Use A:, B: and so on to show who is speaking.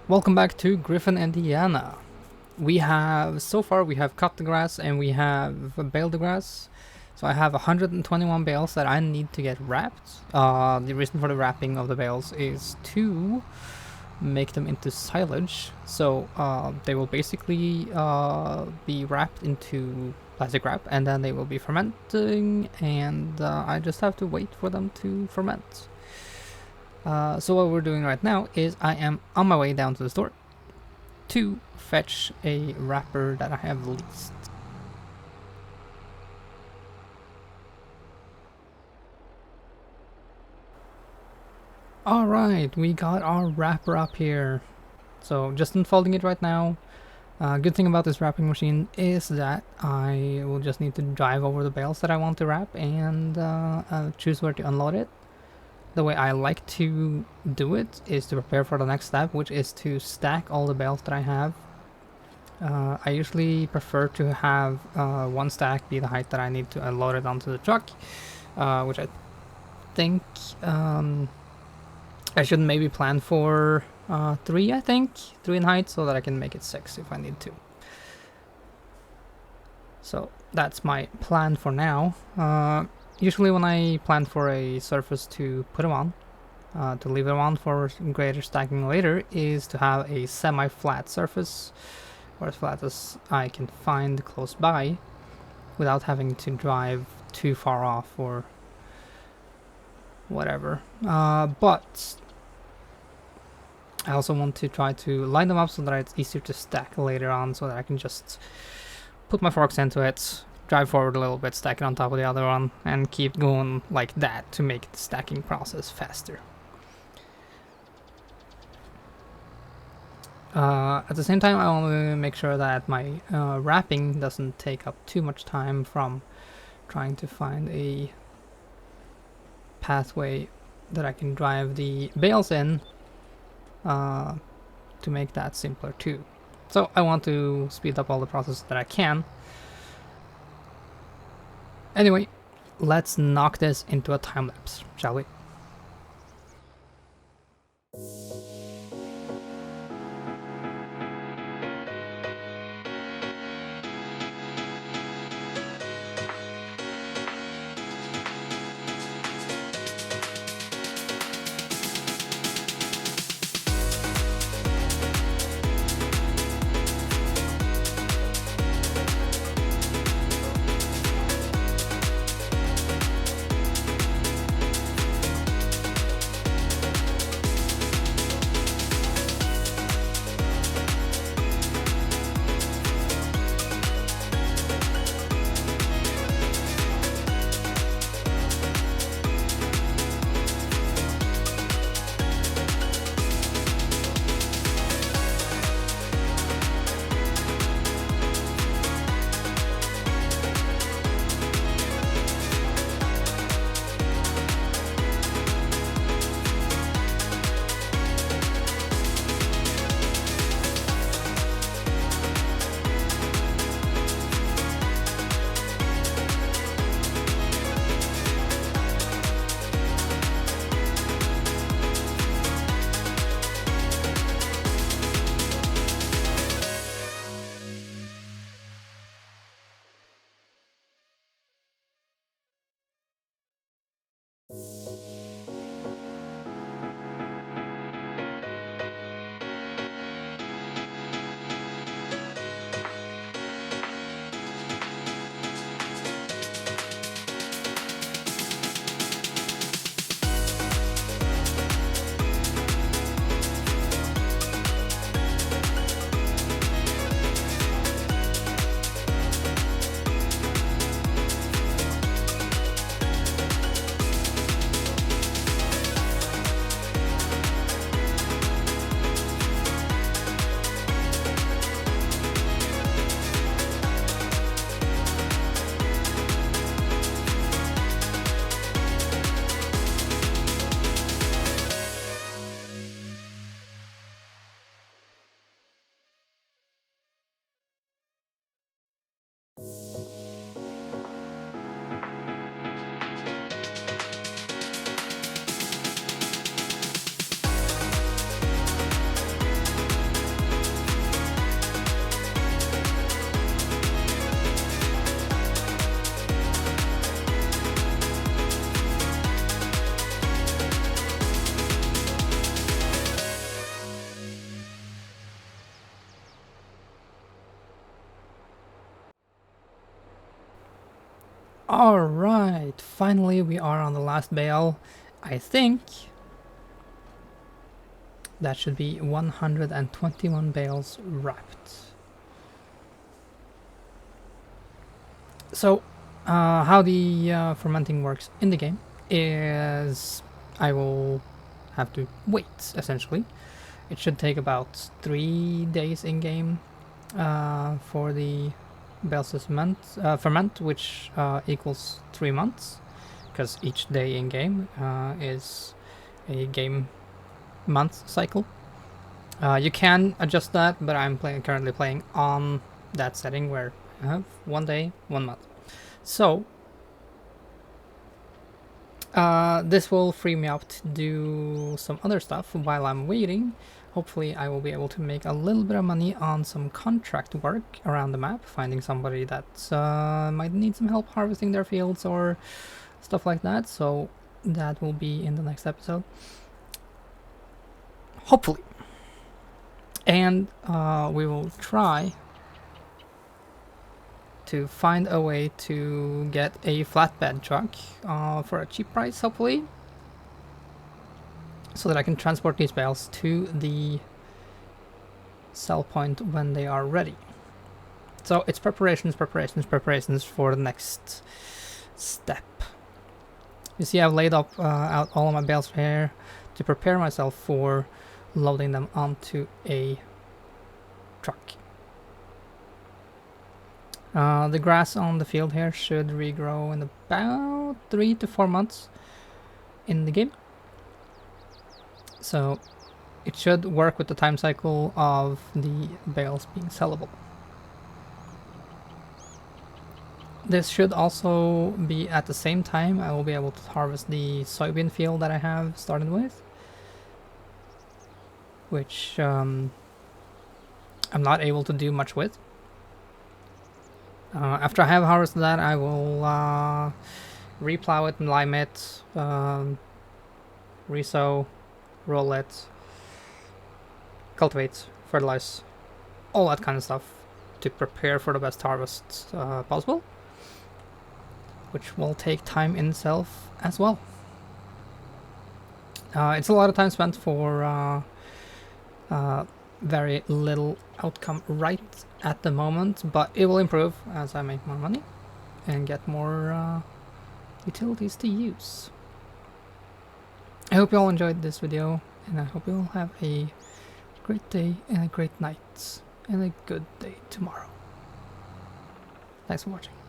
A: Welcome back to Griffin Indiana. So far we have cut the grass and we have baled the grass. So I have 121 bales that I need to get wrapped. The reason for the wrapping of the bales is to make them into silage. So they will basically be wrapped into plastic wrap and then they will be fermenting, and I just have to wait for them to ferment. So what we're doing right now is I am on my way down to the store to fetch a wrapper that I have leased. Alright, we got our wrapper up here. So just unfolding it right now. Good thing about this wrapping machine is that I will just need to drive over the bales that I want to wrap and choose where to unload it. The way I like to do it is to prepare for the next step, which is to stack all the bales that I have. I usually prefer to have one stack be the height that I need to unload it onto the truck, which I think I should maybe plan for 3, I think. 3 in height, so that I can make it 6 if I need to. So that's my plan for now. Usually when I plan for a surface to put them on, to leave them on for greater stacking later, is to have a semi-flat surface, or as flat as I can find close by, without having to drive too far off or whatever. But I also want to try to line them up so that it's easier to stack later on, so that I can just put my forks into it, drive forward a little bit, stack it on top of the other one, and keep going like that to make the stacking process faster. At the same time, I want to make sure that my wrapping doesn't take up too much time from trying to find a pathway that I can drive the bales in, to make that simpler too. So I want to speed up all the processes that I can. Anyway, let's knock this into a time lapse, shall we? Alright, finally we are on the last bale. I think that should be 121 bales wrapped. So, how the fermenting works in the game is I will have to wait, essentially. It should take about 3 days in-game for the bales to ferment, which equals 3 months, because each day in-game is a game month cycle. You can adjust that, but I'm currently playing on that setting where I have 1 day, 1 month. So this will free me up to do some other stuff while I'm waiting. Hopefully I will be able to make a little bit of money on some contract work around the map, finding somebody that might need some help harvesting their fields or stuff like that. So that will be in the next episode, hopefully. And we will try to find a way to get a flatbed truck for a cheap price, hopefully, so that I can transport these bales to the sell point when they are ready. So it's preparations for the next step. You see, I've laid up out all of my bales here to prepare myself for loading them onto a truck. The grass on the field here should regrow in about 3 to 4 months in the game. So it should work with the time cycle of the bales being sellable. This should also be at the same time I will be able to harvest the soybean field that I have started with, which I'm not able to do much with. After I have harvested that, I will replow it and lime it, resow, roll it, cultivate, fertilize, all that kind of stuff to prepare for the best harvest possible, which will take time in itself as well. It's a lot of time spent for very little outcome right at the moment, but it will improve as I make more money and get more utilities to use. I hope you all enjoyed this video, and I hope you all have a great day and a great night and a good day tomorrow. Thanks for watching.